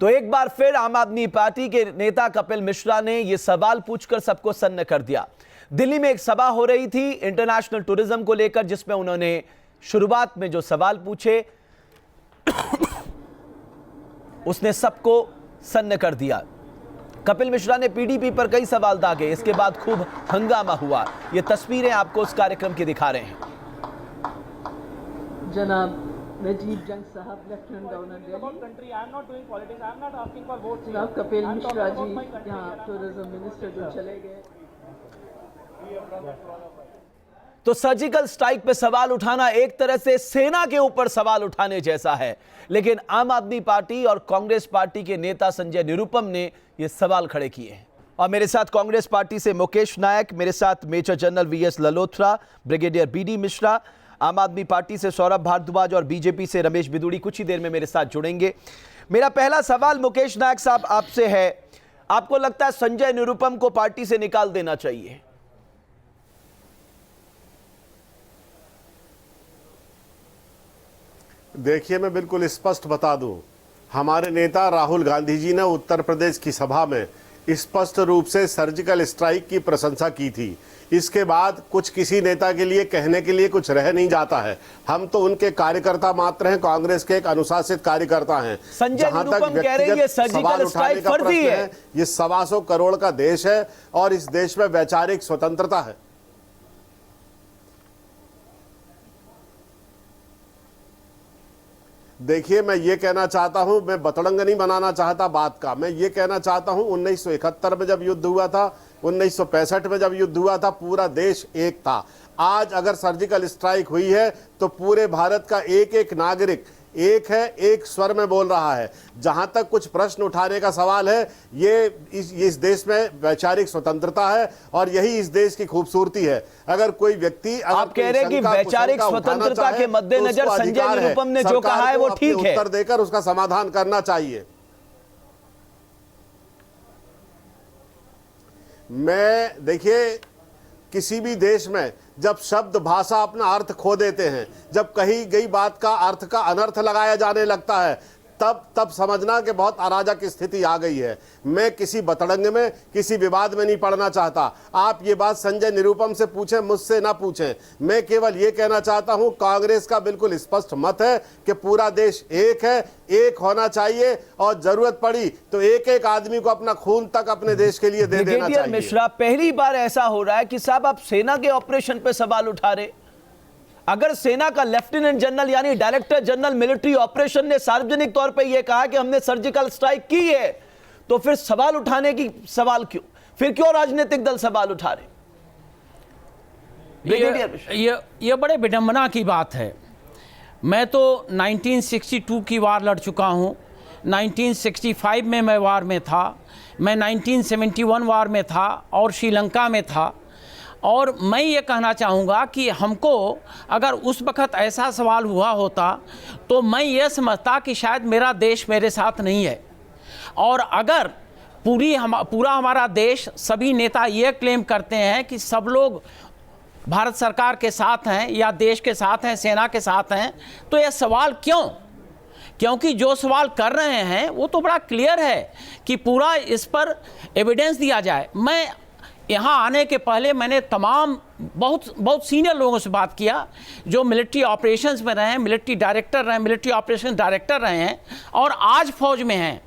तो एक बार फिर आम आदमी पार्टी के नेता कपिल मिश्रा ने यह सवाल पूछकर सबको सन्न कर दिया। दिल्ली में एक सभा हो रही थी इंटरनेशनल टूरिज्म को लेकर, जिसमें उन्होंने शुरुआत में जो सवाल पूछे उसने सबको सन्न कर दिया। कपिल मिश्रा ने पीडीपी पर कई सवाल दागे, इसके बाद खूब हंगामा हुआ। ये तस्वीरें आपको उस कार्यक्रम की दिखा रहे हैं। जनाब नजीब जंग साहब, लेफ्टिनेंट गवर्नर दिल्ली। जनाब कपिल मिश्रा जी यहाँ टूरिज्म मिनिस्टर जो चले गए। तो सर्जिकल स्ट्राइक पे सवाल उठाना एक तरह से सेना के ऊपर सवाल उठाने जैसा है, लेकिन आम आदमी पार्टी और कांग्रेस पार्टी के नेता संजय निरुपम ने यह सवाल खड़े किए हैं। और मेरे साथ कांग्रेस पार्टी से मुकेश नायक, मेरे साथ major general VS Lalotra, brigadier BD Mishra, Aam Aadmi party से सौरभ भारद्वाज और बीजेपी से रमेश बिदुड़ी कुछ ही देर में मेरे साथ जुड़ेंगे। मेरा पहला सवाल मुकेश नायक साहब आपसे है, आपको लगता है संजय निरुपम को पार्टी से निकाल देना चाहिए? देखिए, मैं बिल्कुल स्पष्ट बता दूं, हमारे नेता राहुल गांधी जी ने उत्तर प्रदेश की सभा में स्पष्ट रूप से सर्जिकल स्ट्राइक की प्रशंसा की थी। इसके बाद कुछ किसी नेता के लिए कहने के लिए कुछ रह नहीं जाता है। हम तो उनके कार्यकर्ता मात्र हैं, कांग्रेस के एक अनुशासित कार्यकर्ता हैं। संजय निरुपम कह रहे हैं ये सर्जिकल स्ट्राइक फर्जी है। ये 125 करोड़ का देश है और इस देश में वैचारिक स्वतंत्रता है। देखिए, मैं ये कहना चाहता हूं, मैं बतरंग नहीं बनाना चाहता बात का। मैं ये कहना चाहता हूं 1971 में जब युद्ध हुआ था, 1965 में जब युद्ध हुआ था, पूरा देश एक था। आज अगर सर्जिकल स्ट्राइक हुई है तो पूरे भारत का एक एक नागरिक एक है, एक स्वर में बोल रहा है। जहां तक कुछ प्रश्न उठाने का सवाल है, ये इस देश में वैचारिक स्वतंत्रता है और यही इस देश की खूबसूरती है। अगर कोई व्यक्ति आप कह रहे हैं कि वैचारिक स्वतंत्रता के मद्देनजर संजय निरुपम ने जो कहा है वो ठीक है, उत्तर देकर उसका समाधान करना चाहिए। मैं देखिए, किसी भी देश में जब शब्द भाषा अपना अर्थ खो देते हैं, जब कही गई बात का अर्थ का अनर्थ लगाया जाने लगता है, तब समझना कि बहुत अराजक स्थिति आ गई है। मैं किसी बतरंग में, किसी विवाद में नहीं पड़ना चाहता। आप ये बात संजय निरुपम से पूछें, मुझसे ना पूछें। मैं केवल ये कहना चाहता हूं, कांग्रेस का बिल्कुल स्पष्ट मत है कि पूरा देश एक है, एक होना चाहिए और जरूरत पड़ी तो एक एक आदमी को अपना खून तक अपने देश के लिए दे देना चाहिए। मिश्रा, पहली बार ऐसा हो रहा है कि साहब आप सेना के ऑपरेशन पे सवाल उठा रहे। अगर सेना का लेफ्टिनेंट जनरल यानी डायरेक्टर जनरल मिलिट्री ऑपरेशन ने सार्वजनिक तौर पे यह कहा कि हमने सर्जिकल स्ट्राइक की है, तो फिर सवाल उठाने की सवाल क्यों? फिर क्यों राजनीतिक दल सवाल उठा रहे? ये बड़े विडंबना की बात है। मैं तो 1962 की वार लड़ चुका हूं, 1965 में मैं वार में था, मैं 1971 वार में था और श्रीलंका में था। और मैं ये कहना चाहूँगा कि हमको अगर उस वक़्त ऐसा सवाल हुआ होता तो मैं ये समझता कि शायद मेरा देश मेरे साथ नहीं है। और अगर पूरा हमारा देश, सभी नेता ये क्लेम करते हैं कि सब लोग भारत सरकार के साथ हैं या देश के साथ हैं, सेना के साथ हैं, तो ये सवाल क्यों? क्योंकि जो सवाल कर रहे हैं वो तो बड़ा क्लियर है कि पूरा इस पर एविडेंस दिया जाए। मैं यहाँ आने के पहले मैंने तमाम बहुत सीनियर लोगों से बात किया जो मिलिट्री ऑपरेशंस में रहे हैं, मिलिट्री डायरेक्टर रहे, मिलिट्री ऑपरेशन डायरेक्टर रहे हैं और आज फौज में हैं।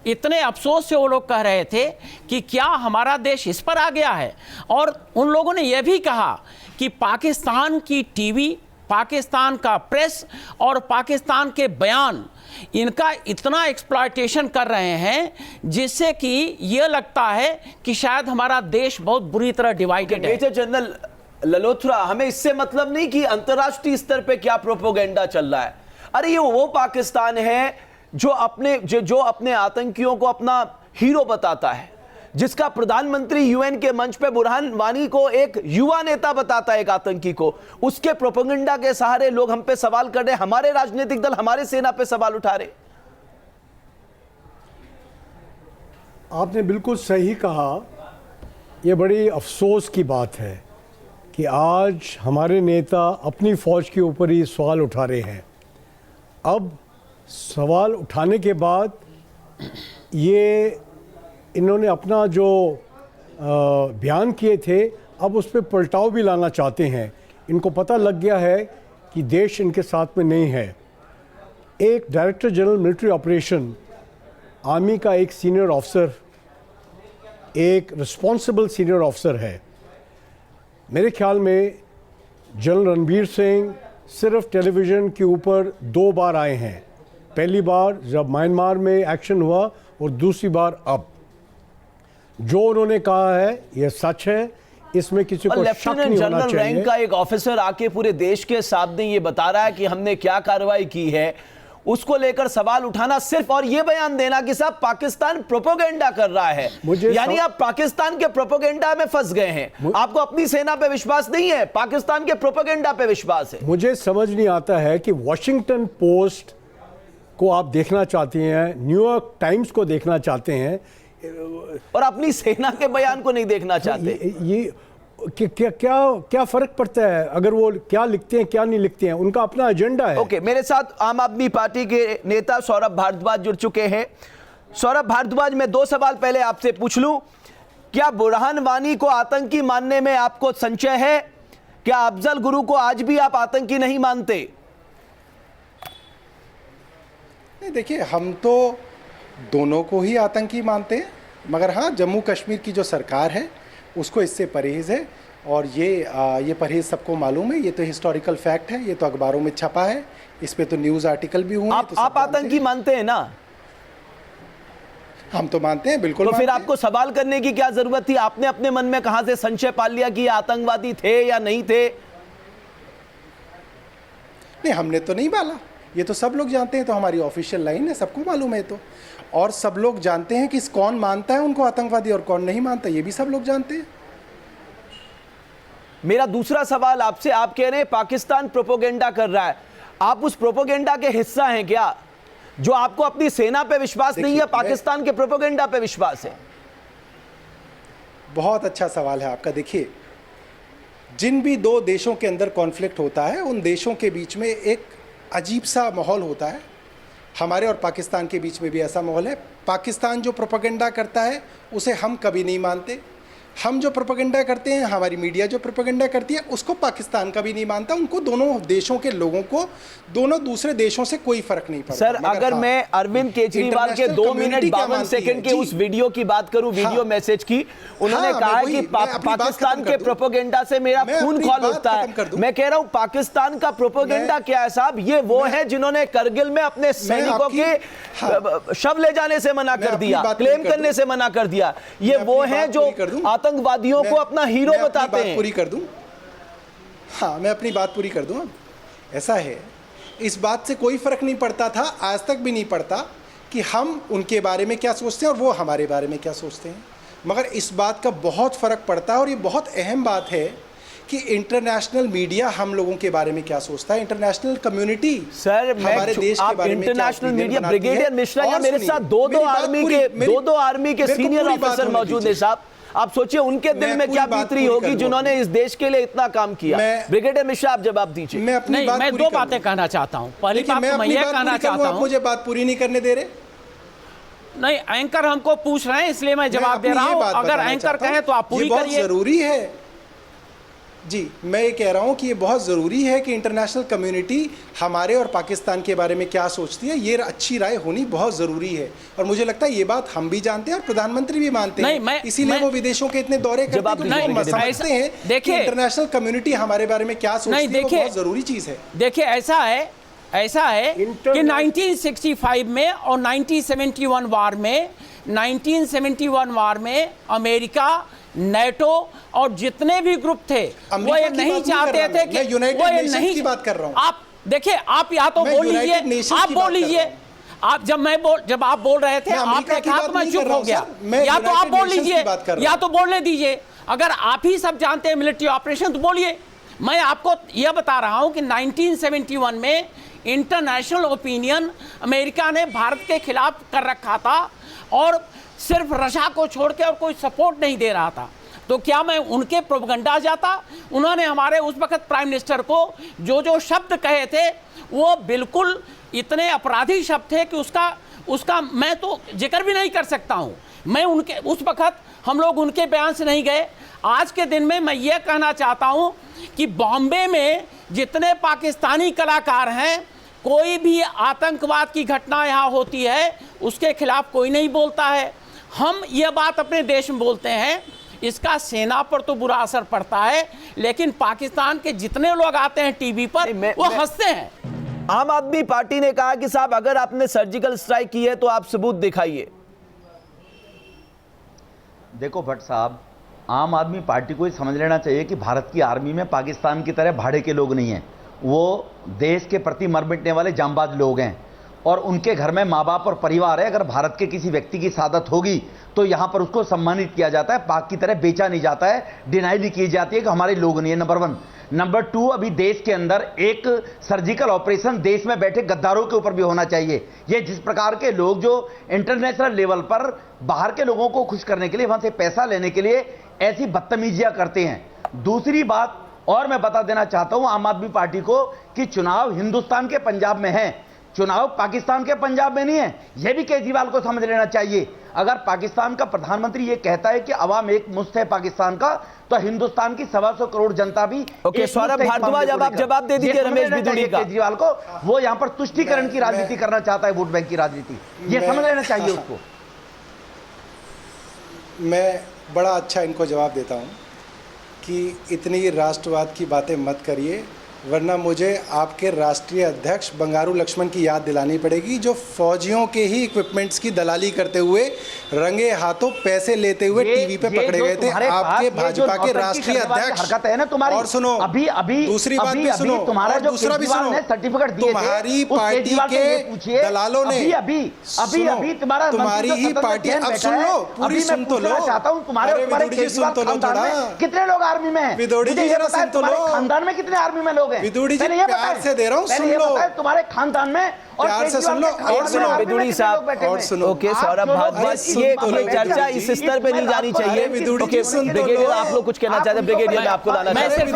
इतने अफसोस से वो लोग कह रहे थे कि क्या हमारा देश इस पर आ गया है। और उन लोगों ने यह भी कहा कि पाकिस्तान की टीवी, पाकिस्तान का प्रेस और पाकिस्तान के बयान इनका इतना एक्सप्लॉयटेशन कर रहे हैं जिससे कि ये लगता है कि शायद हमारा देश बहुत बुरी तरह डिवाइडेड है। मेजर जनरल ललोत्रा, हमें इससे मतलब नहीं कि अंतर्राष्ट्रीय स्तर पे क्या प्रोपेगेंडा चल रहा है। अरे ये वो पाकिस्तान है जो अपने आतंकियों को अपना हीरो बताता है, जिसका प्रधानमंत्री यूएन के मंच पे बुरहान वानी को एक युवा नेता बताता है, एक आतंकी को। उसके प्रोपेगेंडा के सहारे लोग हम पे सवाल कर रहे, हमारे राजनीतिक दल हमारे सेना पे सवाल उठा रहे। आपने बिल्कुल सही कहा। यह बड़ी अफसोस की बात है कि आज हमारे नेता अपनी फौज के ऊपर ही सवाल उठा रहे हैं। अब सवाल उठाने के बाद ये इन्होंने अपना जो बयान किए थे अब उस पर पलटाव भी लाना चाहते हैं। इनको पता लग गया है कि देश इनके साथ में नहीं है। एक director general military operation, army का एक सीनियर ऑफिसर, एक रिस्पॉन्सिबल सीनियर ऑफिसर है। मेरे ख्याल में जनरल रणबीर सिंह सिर्फ टेलीविज़न के ऊपर 2 बार आए हैं। पहली बार जब म्यांमार में एक्शन हुआ और दूसरी बार अब। जो उन्होंने कहा है यह सच है, इसमें किसी को शक लेफ्टिनेंट नहीं होना जनरल चाहिए। रैंक का एक ऑफिसर आके पूरे देश के सामने ये बता रहा है कि हमने क्या कार्रवाई की है, उसको लेकर सवाल उठाना सिर्फ और ये बयान देना कि साहब पाकिस्तान प्रोपोगेंडा कर रहा है, यानी आप पाकिस्तान के प्रोपोगेंडा में फंस गए हैं। आपको अपनी सेना पे विश्वास नहीं है, पाकिस्तान के प्रोपोगेंडा पे विश्वास है। मुझे समझ नहीं आता है कि वॉशिंगटन पोस्ट को आप देखना चाहते हैं, न्यूयॉर्क टाइम्स को देखना चाहते हैं और अपनी सेना के बयान को नहीं देखना चाहते। ये क्या क्या क्या फर्क पड़ता है अगर वो क्या लिखते हैं क्या नहीं लिखते हैं, उनका अपना एजेंडा है। ओके, मेरे साथ आम आदमी पार्टी के नेता सौरभ भारद्वाज जुड़ चुके हैं। सौरभ भारद्वाज, मैं 2 सवाल पहले आपसे पूछ लूं। क्या बुरहान वानी को आतंकी मानने में आपको संशय है? क्या अफजल गुरु को आज भी आप आतंकी नहीं मानते? नहीं, देखिए, हम तो दोनों को ही आतंकी मानते हैं, मगर हाँ, जम्मू कश्मीर की जो सरकार है उसको इससे परहेज़ है। और ये परहेज़ सबको मालूम है, ये तो हिस्टोरिकल फैक्ट है, ये तो अखबारों में छपा है, इस पे तो न्यूज़ आर्टिकल भी हुए। आप आतंकी मानते हैं ना? हम तो मानते हैं, बिल्कुल। तो फिर आपको सवाल करने की क्या जरूरत थी? आपने अपने मन में कहां से संशय पाल लिया कि ये आतंकवादी थे या नहीं थे? नहीं, हमने तो नहीं पाला, ये तो सब लोग जानते हैं, तो हमारी ऑफिशियल लाइन है, सबको मालूम है। तो और सब लोग जानते हैं कि कौन मानता है उनको आतंकवादी और कौन नहीं मानता, ये भी सब लोग जानते हैं। मेरा दूसरा सवाल आपसे, आप कह रहे हैं पाकिस्तान प्रोपोगेंडा कर रहा है, आप उस प्रोपोगेंडा के हिस्सा हैं क्या? जो आपको अपनी सेना पे विश्वास नहीं है, पाकिस्तान के प्रोपोगेंडा पे विश्वास है? बहुत अच्छा सवाल है आपका। देखिए, जिन भी 2 देशों के अंदर कॉन्फ्लिक्ट होता है, उन देशों के बीच में एक अजीब सा माहौल होता है। हमारे और पाकिस्तान के बीच में भी ऐसा माहौल है। पाकिस्तान जो प्रोपेगेंडा करता है उसे हम कभी नहीं मानते, हम जो प्रोपेगेंडा करते हैं, हमारी मीडिया जो प्रोपेगेंडा करती है, उसको पाकिस्तान कभी नहीं मानता। उनको, दोनों देशों के लोगों को, दोनों दूसरे देशों से कोई फर्क नहीं पड़ता। सर, अगर मैं अरविंद केजरीवाल के 2 मिनट 52 सेकंड के उस वीडियो की बात करूं, वीडियो मैसेज की, उन्होंने कहा कि पाकिस्तान के प्रोपोगेंडा से मेरा खून खौल उठता है। मैं कह रहा हूं पाकिस्तान का प्रोपोगेंडा क्या है साहब? ये वो है जिन्होंने करगिल में अपने सैनिकों के शव ले जाने से मना कर दिया, क्लेम करने से मना कर दिया। ये वो है जो आतंकवादियों को अपना हीरो बताते हैं। पूरी कर दूं? हाँ, मैं अपनी बात पूरी कर दूं। ऐसा है, इस बात से कोई फर्क नहीं पड़ता था, आज तक भी नहीं पड़ता कि हम उनके बारे में क्या सोचते हैं और वो हमारे बारे में क्या सोचते हैं। मगर इस बात का बहुत फ़र्क पड़ता है, और ये बहुत अहम बात है कि इंटरनेशनल मीडिया हम लोगों के बारे में क्या सोचता है, इंटरनेशनल कम्युनिटी सर, हमारे देश के बारे में क्या इंटरनेशनल मीडिया, बनाती है। ब्रिगेडियर मिश्रा या और मेरे सुनिए, साथ दो मेरी बात आर्मी पूरी- के मेरी- दो आर्मी के मेरे को सीनियर पूरी बात ऑफिसर होने मौजूद है दीजिए। साहब। आप सोचिए उनके दिल मैं में क्या पूरी बात बीत रही पूरी होगी करूंगा। जिन्होंने इस देश के लिए इतना काम किया। ब्रिगेडियर मिश्रा, आप जवाब दीजिए। मैं अपनी नहीं, बात मैं पूरी 2 करूंगा। बातें कहना चाहता हूं। पहली देखिए, बात मैं तो मैं अपनी ये बात कहना पूरी करूंगा, चाहता आप हूं, मुझे बात पूरी नहीं करने दे रहे। नहीं, एंकर हमको पूछ रहे हैं इसलिए मैं जवाब दे अपनी रहा ये हूं। बात अगर बताना एंकर चाहता हूं, कहे तो आप पूरी ये बहुत करिए। जरूरी है जी। मैं ये कह रहा हूं कि ये बहुत ज़रूरी है कि इंटरनेशनल कम्युनिटी हमारे और पाकिस्तान के बारे में क्या सोचती है, ये अच्छी राय होनी बहुत ज़रूरी है। और मुझे लगता है ये बात हम भी जानते हैं और प्रधानमंत्री भी मानते हैं, इसीलिए वो विदेशों के इतने दौरे करते हैं, क्योंकि वो समझते हैं कि इंटरनेशनल कम्युनिटी हमारे बारे में क्या सोचती है, वो बहुत ज़रूरी चीज़ है। देखिए, ऐसा है कि 1965 में और 1971 वार में अमेरिका, नेटो और जितने भी ग्रुप थे वो ये नहीं चाहते थे कि यूनाइटेड नेशंस की बात कर रहा हूं। आप देखिए, आप या तो बोल लीजिए, आप बोल लीजिए। आप जब आप बोल रहे थे आपने कहा तो मैं चुप हो गया। या तो आप बोल लीजिए या तो बोलने दीजिए। अगर आप ही सब जानते हैं मिलिट्री ऑपरेशन तो बोलिए। मैं आपको यह बता रहा हूं कि 1971 में इंटरनेशनल ओपिनियन अमेरिका ने भारत के खिलाफ कर रखा था और सिर्फ रशिया को छोड़ के और कोई सपोर्ट नहीं दे रहा था। तो क्या मैं उनके प्रोपगंडा जाता? उन्होंने हमारे उस वक्त प्राइम मिनिस्टर को जो शब्द कहे थे वो बिल्कुल इतने अपराधी शब्द थे कि उसका मैं तो जिक्र भी नहीं कर सकता हूं। मैं उनके उस वक्त हम लोग उनके बयान से नहीं गए। आज के दिन में मैं ये कहना चाहता हूं कि बॉम्बे में जितने पाकिस्तानी कलाकार हैं, कोई भी आतंकवाद की घटना यहाँ होती है उसके खिलाफ कोई नहीं बोलता है। हम ये बात अपने देश में बोलते हैं, इसका सेना पर तो बुरा असर पड़ता है, लेकिन पाकिस्तान के जितने लोग आते हैं टीवी पर वो हंसते हैं। आम आदमी पार्टी ने कहा कि साहब अगर आपने सर्जिकल स्ट्राइक की है तो आप सबूत दिखाइए। देखो भट्ट साहब, आम आदमी पार्टी को ये समझ लेना चाहिए कि भारत की आर्मी में पाकिस्तान की तरह भाड़े के लोग नहीं हैं। वो देश के प्रति मर मिटने वाले जांबाज लोग हैं और उनके घर में माँ बाप और परिवार है। अगर भारत के किसी व्यक्ति की शहादत होगी तो यहाँ पर उसको सम्मानित किया जाता है, पाक की तरह बेचा नहीं जाता है, डिनाई भी की जाती है कि हमारे लोग नहीं है। नंबर 1। नंबर 2, अभी देश के अंदर एक सर्जिकल ऑपरेशन देश में बैठे गद्दारों के ऊपर भी होना चाहिए। ये जिस प्रकार के लोग जो इंटरनेशनल लेवल पर बाहर के लोगों को खुश करने के लिए, वहां से पैसा लेने के लिए ऐसी बदतमीजियां करते हैं। दूसरी बात और मैं बता देना चाहता हूं आम आदमी पार्टी को कि चुनाव हिंदुस्तान के पंजाब में है, चुनाव पाकिस्तान के पंजाब में नहीं है। यह भी केजरीवाल को समझ लेना चाहिए। अगर पाकिस्तान का प्रधानमंत्री यह कहता है कि अवाम एक मुश्त है पाकिस्तान का, तो हिंदुस्तान की 125 करोड़ जनता भी ओके, सौरभ भारद्वाज, अब आप जवाब दे दीजिए रमेश बिदुड़ी का। केजरीवाल को वो यहां पर तुष्टीकरण की राजनीति करना चाहता है, वोट बैंक की राजनीति, यह समझ लेना चाहिए उसको। मैं बड़ा अच्छा इनको जवाब देता हूं कि इतनी राष्ट्रवाद की बातें मत करिए, वरना मुझे आपके राष्ट्रीय अध्यक्ष बंगारू लक्ष्मण की याद दिलानी पड़ेगी, जो फौजियों के ही इक्विपमेंट्स की दलाली करते हुए रंगे हाथों पैसे लेते हुए टीवी पे पकड़े गए थे। आपके भाजपा के राष्ट्रीय अध्यक्ष हरकत है ना तुम्हारी। और सुनो, अभी दूसरी बात भी सुनो, तुम्हारा जो दूसरा भी सुनो, सर्टिफिकेट दिए थे, तुम्हारी पार्टी के दलालों ने अभी तुम्हारी ही पार्टी, अब सुन लो, पूरी सुन तो लो। चाहता हूं तुम्हारे कितने लोग आर्मी में हैं? विदुड़ी जी जरा सुन तो लो। खानदान में कितने आर्मी में लोग हैं? विदुड़ी जी प्यार से दे रहा हूं, सुन लो। तुम्हारे खानदान में और प्यार से सुन लो। और सुनो बिदुड़ी साहब, और सुनो। ओके सौरभ भारद्वाज, ये चर्चा इस स्तर पे नहीं जानी चाहिए। ओके ब्रिगेडियर, आप लोग कुछ कहना चाहते हैं? ब्रिगेडियर, आपको लाना चाहते हैं।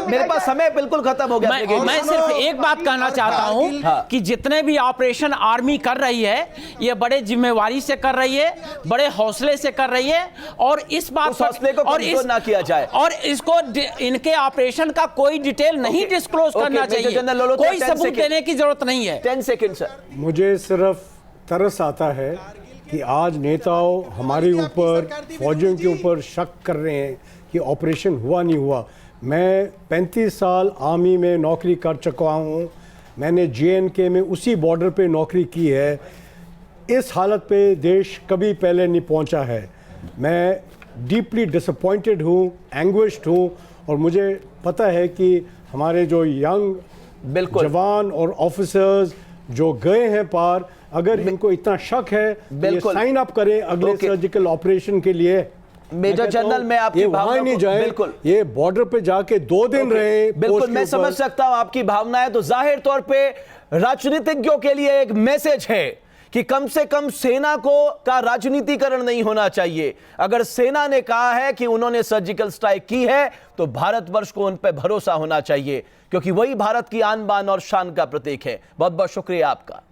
मेरे पास समय बिल्कुल खत्म हो गया। मैं सिर्फ एक बात कहना चाहता हूं कि जितने भी ऑपरेशन आर्मी कर रही है, ये बड़े जिम्मेवारी से कर रही है, बड़े हौसले से कर रही है, और इस बात हौसले को कमजोर ना किया जाए, और इसको इनके ऑपरेशन का कोई डिटेल नहीं डिस्क्लोज करना चाहिए, कोई सबूत देने की जरूरत नहीं है। 10 सेकंड सर। मुझे सिर्फ तरस आता है कि आज नेताओं हमारे ऊपर, फौजियों के ऊपर शक कर रहे हैं कि ऑपरेशन हुआ नहीं हुआ। मैं 35 साल आर्मी में नौकरी कर चुका हूँ। मैंने JNK में उसी बॉर्डर पे नौकरी की है। इस हालत पे देश कभी पहले नहीं पहुँचा है। मैं डीपली डिसअपॉइंटेड हूँ, एंग्विश्ड हूँ, और मुझे पता है कि हमारे जो यंग जवान और ऑफिसर्स जो गए हैं पार, अगर इनको इतना शक है, ये साइन अप करें अगले सर्जिकल ऑपरेशन के लिए। मेजर जनरल, मैं आपकी भावना नहीं जाए, बिल्कुल ये बॉर्डर पे जाके 2 दिन रहे। बिल्कुल मैं समझ सकता हूं आपकी भावनाएं। तो जाहिर तौर पे राजनीतिज्ञों के लिए एक मैसेज है कि कम से कम सेना को का राजनीतिकरण नहीं होना चाहिए। अगर सेना ने कहा है कि उन्होंने सर्जिकल स्ट्राइक की है तो भारतवर्ष को उन पर भरोसा होना चाहिए, क्योंकि वही भारत की आन बान और शान का प्रतीक है। बहुत बहुत शुक्रिया आपका।